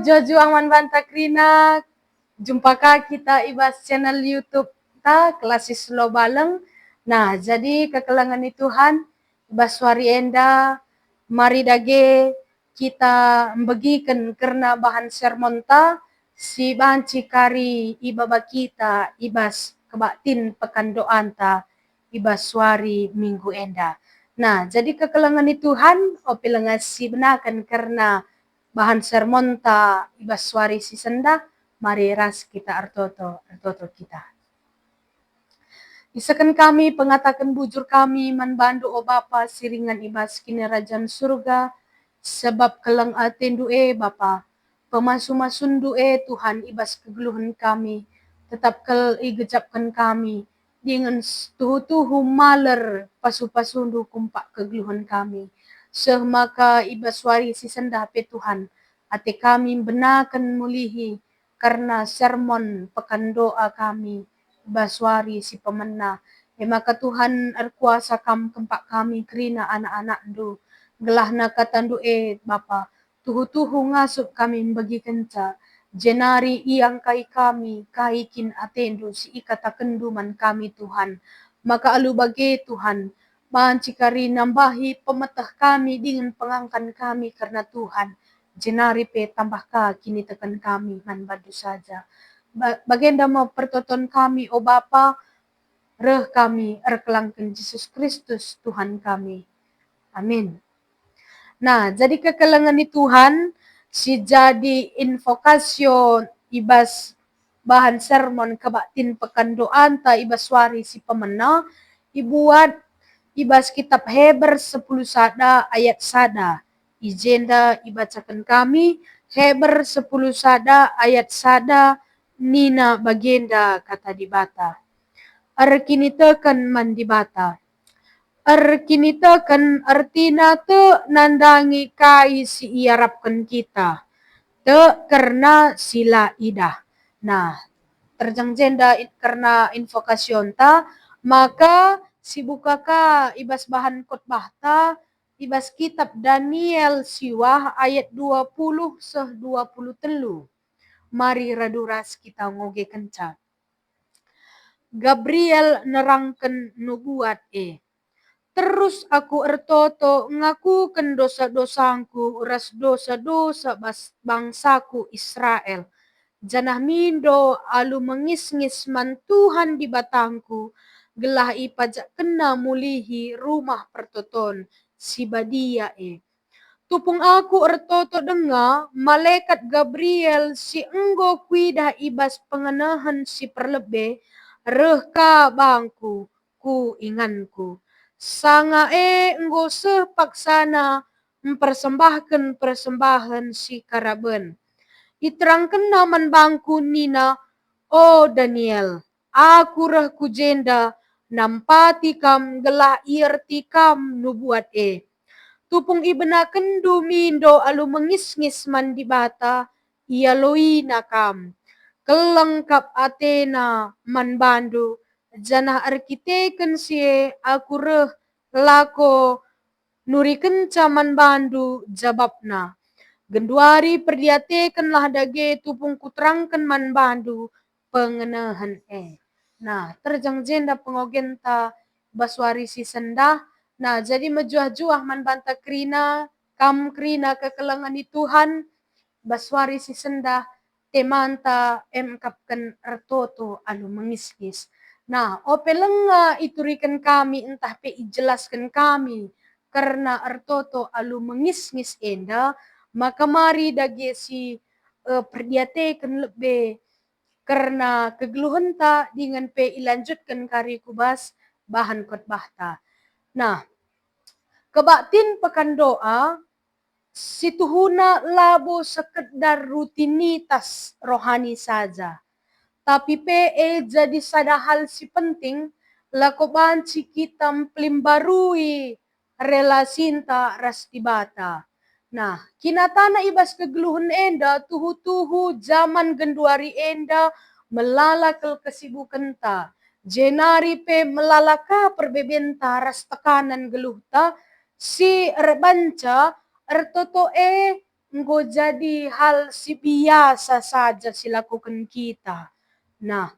Jojo Aman Banta Krina. Jumpa kita ibas channel YouTube ta Kelasis Lo Baleng. Nah, jadi kekelangan Tuhan ibas wari enda mari dage kita membagikan karena bahan sermon ta si bahan cikari ibaba kita ibas kebaktin pekan doan ta ibas wari minggu enda. Nah, jadi kekelangan Tuhan opilengas si benakan karena bahan sermon ta ibas wari si senda mari ras kita artoto kita. Isakan kami pengatakan bujur kami manbandu o Bapa siringan ibas kini kerajaan surga sebab kelang atendu Bapa pemasu-masundu Tuhan ibas kegeluhan kami tetap kel igejapkan kami dengan tuhu-tuhu maler pasu-pasundu kumpak kegeluhan kami maka ibas wari si sendape Tuhan ate kami benakan mulihi karena sermon pekan doa kami baswari si pemena. Maka Tuhan erkuasa kempak kami kerina anak-anak du. Gelahna katandu Bapa. Tuhu-tuhu ngasup kami bagi kenca. Jenari iang kai kami kaikin atendu si ikata kenduman kami Tuhan. Maka alu bagi Tuhan. Mancikari nambahi pemetah kami dengan pengangkan kami karena Tuhan. Jenari tambah kini tekan kami manbadu saja. Bagenda mau pertonton kami, o Bapa, reh kami, erkelangkan Yesus Kristus, Tuhan kami. Amin. Nah, jadi kekelangan Tuhan, si jadi invokasyon, ibas bahan sermon kebaktin pekan doan, ta ibas wari si pemena, ibuat ibas kitab Heber 10 sada ayat sada. Ijenda ibacakan kami, Heber 10 sada ayat sada, Nina bagenda kata dibata. Arkinitekan man dibata. Arkinitekan artina te nandangi kai si iarapkan kita. Te karena sila ida. Nah, terjangjenda karena invokasyon ta, maka sibukaka ibas bahan khotbah ta, ibas kitab Daniel siwah ayat 20 seh 23. Mari raduras kita ngoge kenca. Gabriel nerangkan nubuat Terus aku ertoto ngakukan dosa-dosangku ras dosa-dosa bangsaku Israel. Janah mindo alu mengis-ngis man Tuhan di batangku. Gelah ipajak kena mulihi rumah pertoton si badia Tupung aku ertoto denga, malaikat Gabriel si enggo kuidah ibas pengenahan si perlebe, reh ka bangku, ku inganku. Sanga enggo sepaksana mempersembahkan persembahan si karaben. Iterangkan naman bangku nina, oh Daniel, aku reh kujenda, nampati kam gelah ierti kam nubuat Tupung ibenaken dumindo alu mengis-ngis man di bata, ia loi nakam. Kelengkap Athena man bandu, janah arkiteken sie aku reh lako nuri kenca man bandu jababna. Genduari perdiatekenlah dage tupung kuterangkan man bandu pengenahan Nah, terjangjenda pengogenta baswari si sendah. Nah, jadi mejuah-juah man banta krina, kam krina kekelangan Tuhan, baswari si sendah, temanta emkapkan ertoto alu mengiskis. Nah, opelenga iturikan kami entah pe ijelaskan kami, karena ertoto alu mengis-ngis enda, maka mari dage si perdiatekan lebih karena kegeluhan ta dengan pe ilanjutkan kari kubas bahan khotbah ta. Nah, kebaktin pekan doa situhuna labo sekedar rutinitas rohani saja. Tapi jadi sada hal si penting lako banci kita pelimbarui relasinta ras tibata. Nah, kinatana ibas kegeluhan enda tuhu-tuhu zaman genduari enda melalakal kesibukan ta. Jenari pe melalaka perbebenta ras tekanan geluh ta si erbanca ertoto enggo jadi hal si biasa saja silakukan kita. Nah,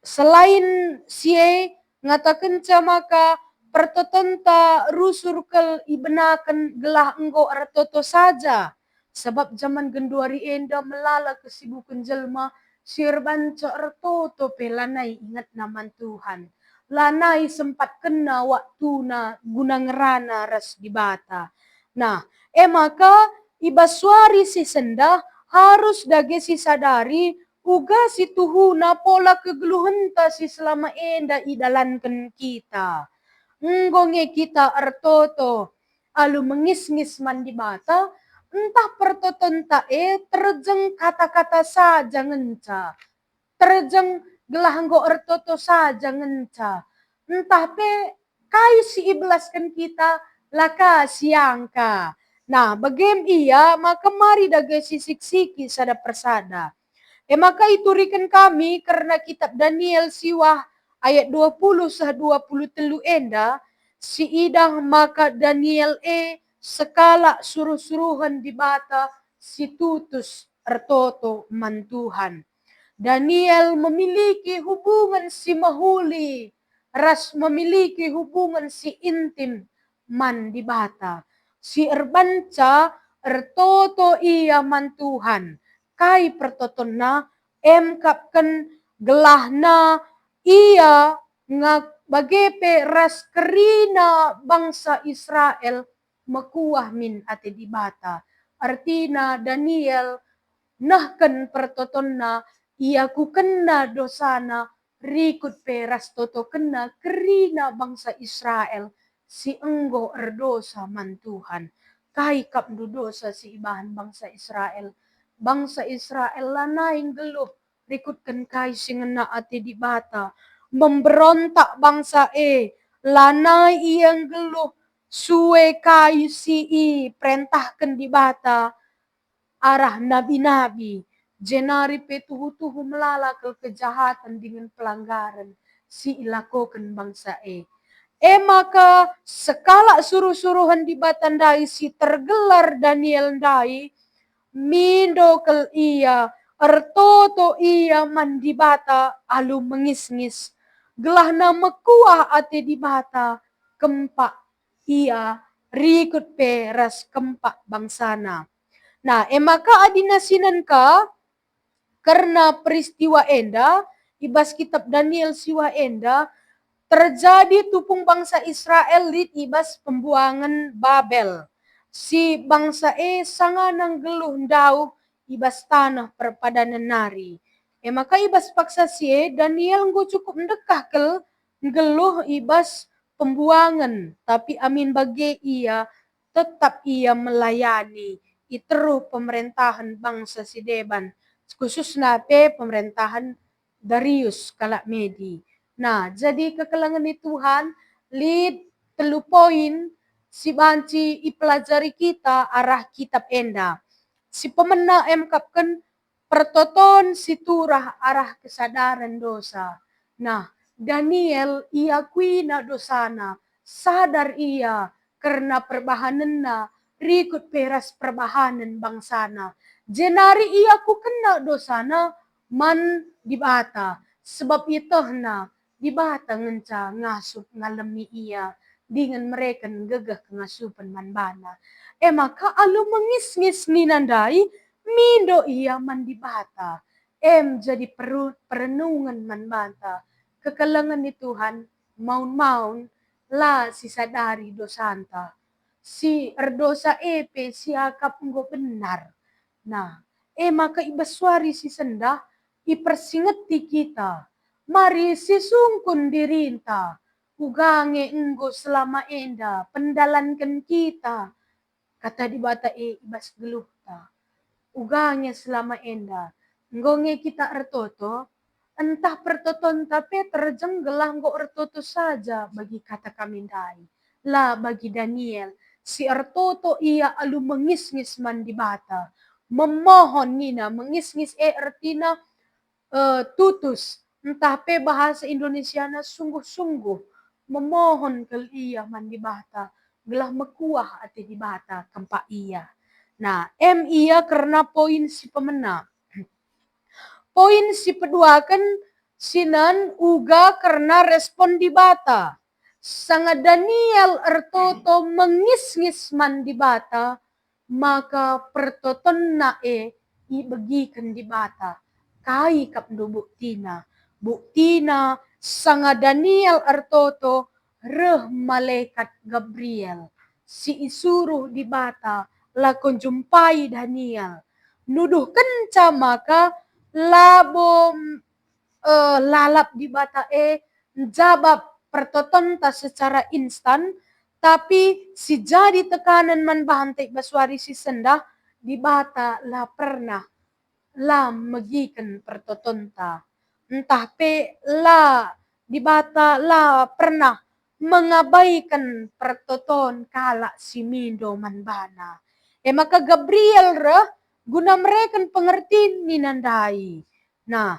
selain sie ngatakan maka pertotonta rusur ibenakan gelah enggo artoto saja. Sebab zaman genduari enda melala kesibukan jelma sirban artoto pelanai ingat naman Tuhan. Lanai sempat kena waktu na guna ngerana ras di bata. Nah, maka ibaswari si senda harus dage si sadari uga si tuhuna pola kegeluhenta si selama enda idalankan kita. Ngonge kita artoto alu mengis-ngis mandi bata, entah pertoton terjeng kata-kata saja ngenca. Terjeng gelahanggo artoto saja ngenca. Entah pe kai si iblaskan kita laka siangka. Nah, bagem iya maka mari dage sisik-siki sada persada. Maka iturikan kami karena kitab Daniel siwah ayat 20 sah 23 enda si idang maka Daniel sekala suruh-suruhan di bata si tutus ertoto mantuhan. Daniel memiliki hubungan si mahuli, ras memiliki hubungan si intim man di bata. Si erbanca ertoto ia mantuhan kai pertotonna kapken gelahna ia bagepe ras kerina bangsa Israel makuah min ate di bata. Artina Daniel nahken pertotonna ia ku kena dosana rikut peras toto kena kerina bangsa Israel si enggo erdosa man Tuhan. Kai kap dosa si ibahan bangsa Israel. Bangsa Israel lanaing geluh rikutkan kai singena ate di bata. Memberontak bangsa lanai iyang geluh suwe kai si perintahkan di bata arah nabi-nabi. Jenari petuhu-tuhu melala ke kejahatan dengan pelanggaran si ilakokan bangsa maka sekala suruh-suruhan di batandai si tergelar Daniel dai mindo kel ia ertoto ia mandi bata alu mengis-ngis gelah nama kuah ate di bata kempak ia rikut peras kempak bangsana. Nah, maka adinasinan ka karena peristiwa enda ibas kitab Daniel siwa enda terjadi tupung bangsa Israel lit ibas pembuangan Babel. Si bangsa sanganang geluh ndau ibas tanah perpadanan nari. Maka ibas paksa si Daniel nggo cukup mendekah kel geluh ibas pembuangan. Tapi amin bagi ia tetap ia melayani iteruh pemerintahan bangsa si Deban. Khususnya pemerintahan Darius kalak Medi. Nah, jadi kekelangan di Tuhan, lead 3 poin si banci ipelajari kita arah kitab enda. Si pemena kapken pertoton si turah arah kesadaran dosa. Nah, Daniel iakui na dosana, sadar ia karena perbahananna rikut peras perbahanan bangsana. Jenari ia ku kena dosana man di bata. Sebab itu na di bata ngenca ngasup ngalemi ia dengan mereka gegah kengasupan man bana. Maka alu mengis-ngis ninandai mindo ia man di bata. Jadi perenungan man bata. Kekalangan ni Tuhan maun-maun la si sadari dosanta. Si erdosa siakap enggo benar. Nah, maka ibaswari si sendah ipersingeti kita. Mari sisungkun dirinta. Ugange enggo selama enda pendalankan kita. Kata di bata ibas geluhta. Ugange selama enda. Ngonge kita ertoto. Entah pertoton tapi terjenggelah nggo ertoto saja bagi kata kami dai. Lah bagi Daniel. Si ertoto ia alu mengis-ngis man di bata. Memohon nina, mengis-ngis artina tutus. Entah pe bahasa Indonesiana sungguh-sungguh memohon ke ia man di bata. Gelah mekuah ati di bata kempak ia. Nah, iya karena poin si pemena. Poin si kedua kan sinan uga karena respon di bata. Sangat Daniel ertoto mengis-ngis man di bata, maka pertoton nae ibagikan di bata. Kai kap do buktina. Buktina sangat Daniel ertoto reh malaikat Gabriel. Si isuruh di bata lakon jumpai Daniel. Nuduh kenca maka labo lalap di bata jawab pertotonta secara instan, tapi si jadi tekanan man bahantai baswari si sendah di bata la pernah la megikan pertotonta. Entah pe la di bata la pernah mengabaikan pertoton kala si mindo man bana. Maka Gabriel guna mereka pengertian ninandai. Nah,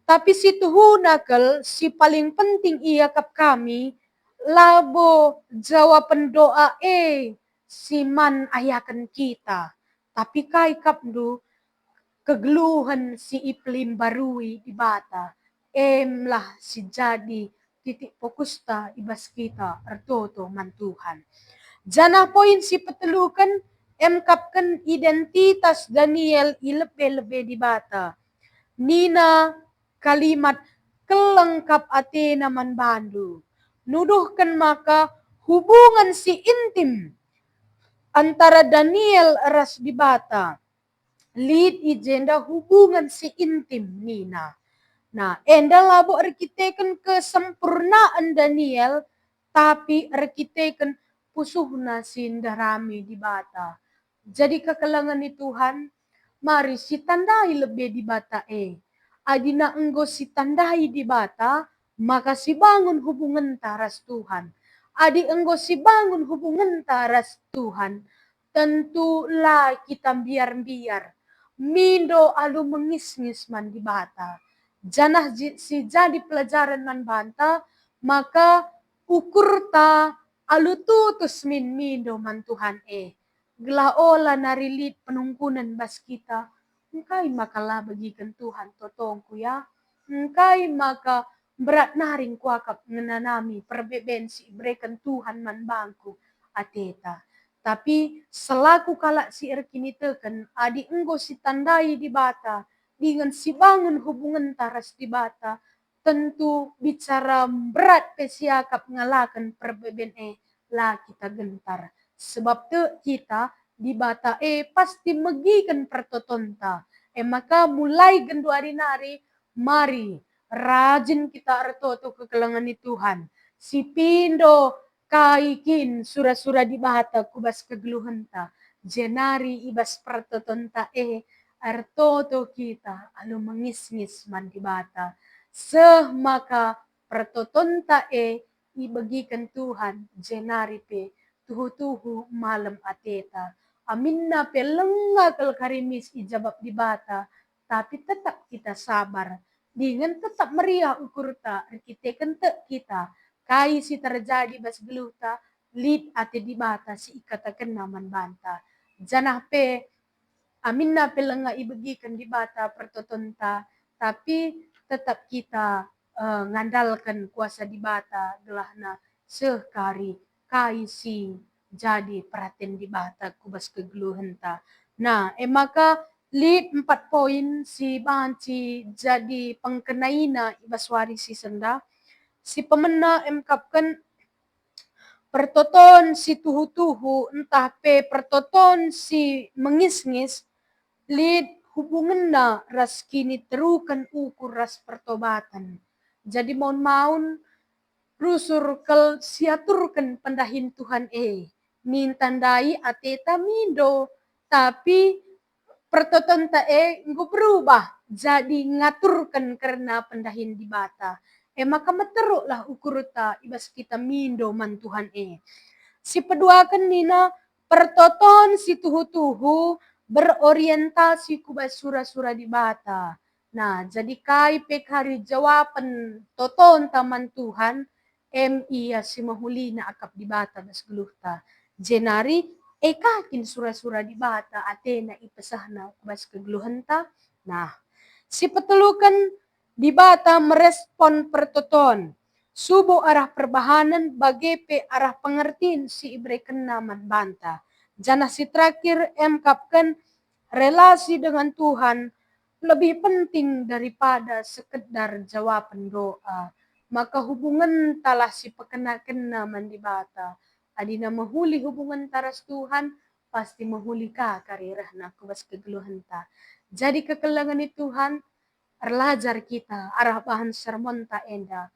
tapi si Tuhunakal, si paling penting ia kap kami, labo jawaban doa si man ayakan kita. Tapi kai kap du, kegeluhan si iklim barui di bata. Lah si jadi titik fokusta ibas kita ertoto man Tuhan. Jana poin si petelukan emkapkan identitas Daniel ilebe-lebe di bata. Nina kalimat kelengkap Athena man bandu. Nuduhkan maka hubungan si intim antara Daniel ras di bata. Lead agenda hubungan si intim Nina. Nah, enda labo arkiteken kesempurnaan Daniel, tapi arkiteken pusuhna sindarami di bata. Jadi kekelangan ni Tuhan, mari si tandai lebih di bata Adina enggo si tandai di bata, maka si bangun hubungan taras Tuhan. Adi enggo si bangun hubungan taras Tuhan, tentulah kita biar-biar. Mindo alu mengis-ngis man di bata. Janah si jadi pelajaran man banta, maka ukur ta alu tutus min mindo man Tuhan Glaola narilit penungkunan bas kita. Engkai maka lah bagikan Tuhan totongku ya. Engkai maka berat naring kuakap ngenanami perbeben si berikan Tuhan man bangku ateta. Tapi selaku kalak si erkini teken, adi enggo si tandai di bata, dengan si bangun hubungan taras di bata, tentu bicara berat pesiakap ngalakan perbeben lah kita gentar. Sebab te kita di bata pasti megikan pertotonta. Maka mulai gendu hari nari, mari rajin kita artoto kekelangan Tuhan. Si pindo kaikin sura-sura di bata kubas kegeluhanta. Jenari ibas pertotonta artoto kita alu mengis-ngis man di bata. Maka pertotonta ibagikan Tuhan jenari pe tuhu-tuhu malam ateta. Aminna pe lenga kal karimis ijabab di bata, tapi tetap kita sabar. Dengan tetap meriah ukurta, arkiteken kita. Kai si terjadi bas geluta, lid ate di bata si ikatakan naman banta. Janah pe, aminna pe lenga ibagikan di bata pertotonta, tapi tetap kita ngandalkan kuasa di bata gelahna sekari kai si jadi perhatian di bata kubas kegeluhenta. Nah, maka lead 4 poin si banci jadi pengkenaina ibaswari si senda. Si pemena emkapkan pertoton si tuhu-tuhu entah pe pertoton si mengis-ngis lead hubungan na ras kini terukan ukur ras pertobatan. Jadi maun-maun rusur kel siaturkan pendahin Tuhan nin tandai ateta mindo, tapi pertoton ta enggo berubah jadi ngaturkan karena pendahin di bata. Maka meteruk lah ukur ta ibas kita mindo man Tuhan Si peduakan nina pertoton si tuhu-tuhu berorientasi kubas sura-sura di bata. Nah, jadi kai pek hari jawaban toton taman Tuhan, iya si mahuli na akap di bata bas geluhta. Jenari kakin sura-sura di bata atena ipesahna kubas kegeluhanta. Nah, si petulukan di bata merespon pertoton. Subo arah perbahanan bagepe arah pengertiin si ibre kena man banta. Jana si terakhir emkapkan relasi dengan Tuhan lebih penting daripada sekedar jawaban doa. Maka hubungan talah si pekena-kena man di bata. Adina mahuli hubungan taras Tuhan, pasti mahuli ka karirahna kubas kegeluhan ta. Jadi kekelangan ni Tuhan, arlajar kita arah bahan sermon ta enda.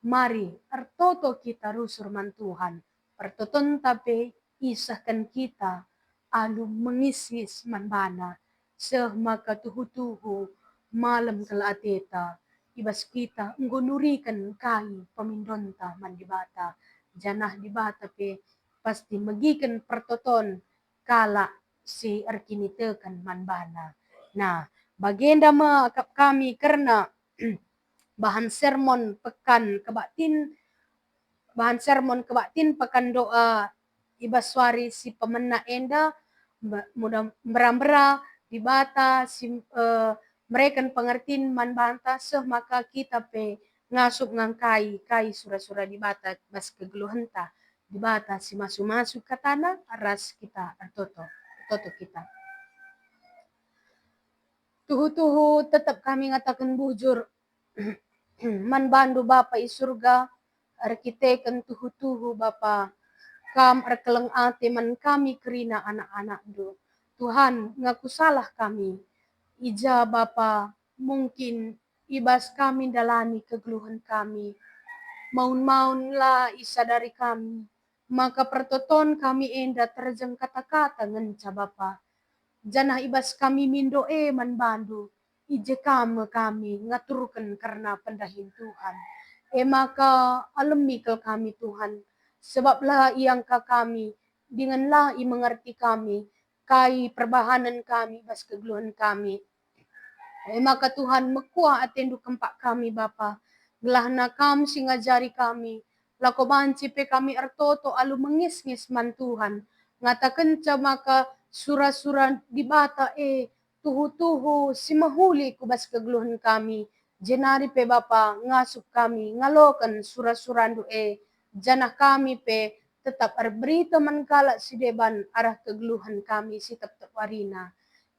Mari artoto kita rusur man Tuhan. Pertoton tape isahkan kita alu mengisis man bana. Seh maka tuhu-tuhu malam kelateta. Ibas kita nggonurikan kai pemindonta man di bata. Janah di bata pe pasti megikan pertoton kala si erkinitekan man bana. Nah, bagenda akap kami karena bahan sermon kebaktin pekan doa ibaswari si pemena enda mudah merambera di bata si mereka pengertiin man banta seh maka kita pe ngasup ngangkai kai sura-sura di bata bas kegeluhanta di bata si masuk-masuk ke tanah ras kita toto kita. Tuhu-tuhu tetap kami ngatakan bujur man bandu Bapa i surga arkiteken tuhu-tuhu Bapa kam arkeleng ate man kami kerina anak-anak do. Tuhan ngaku salah kami. Ija Bapa mungkin ibas kami dalani kegeluhan kami. Maun-maun lah isa dari kami. Maka pertoton kami enda terjang kata-kata ngenca Bapa. Janah ibas kami mindo man bandu. Ije kami ngaturkan karena pendahin Tuhan. Maka alemikel kami Tuhan. Sebablah iang kami, denganlah i mengerti kami, kai perbahanan kami, bas kegeluhan kami. Maka Tuhan mekuah atendu kempak kami Bapa. Gelahna kam singajari kami. Lako banci pe kami artoto alu mengis-ngis man Tuhan. Ngatakan maka sura-sura di bata tuhu-tuhu si mahuli kubas kegeluhan kami. Jenari pe Bapa ngasup kami ngalokan sura-surandu janah kami pe tetap berita mankala si deban arah kegeluhan kami si tetap warina.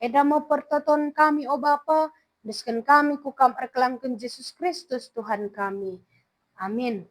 Eda mau pertoton kami o Bapa, deskan kami ku kam erkelangkan Yesus Kristus Tuhan kami. Amin.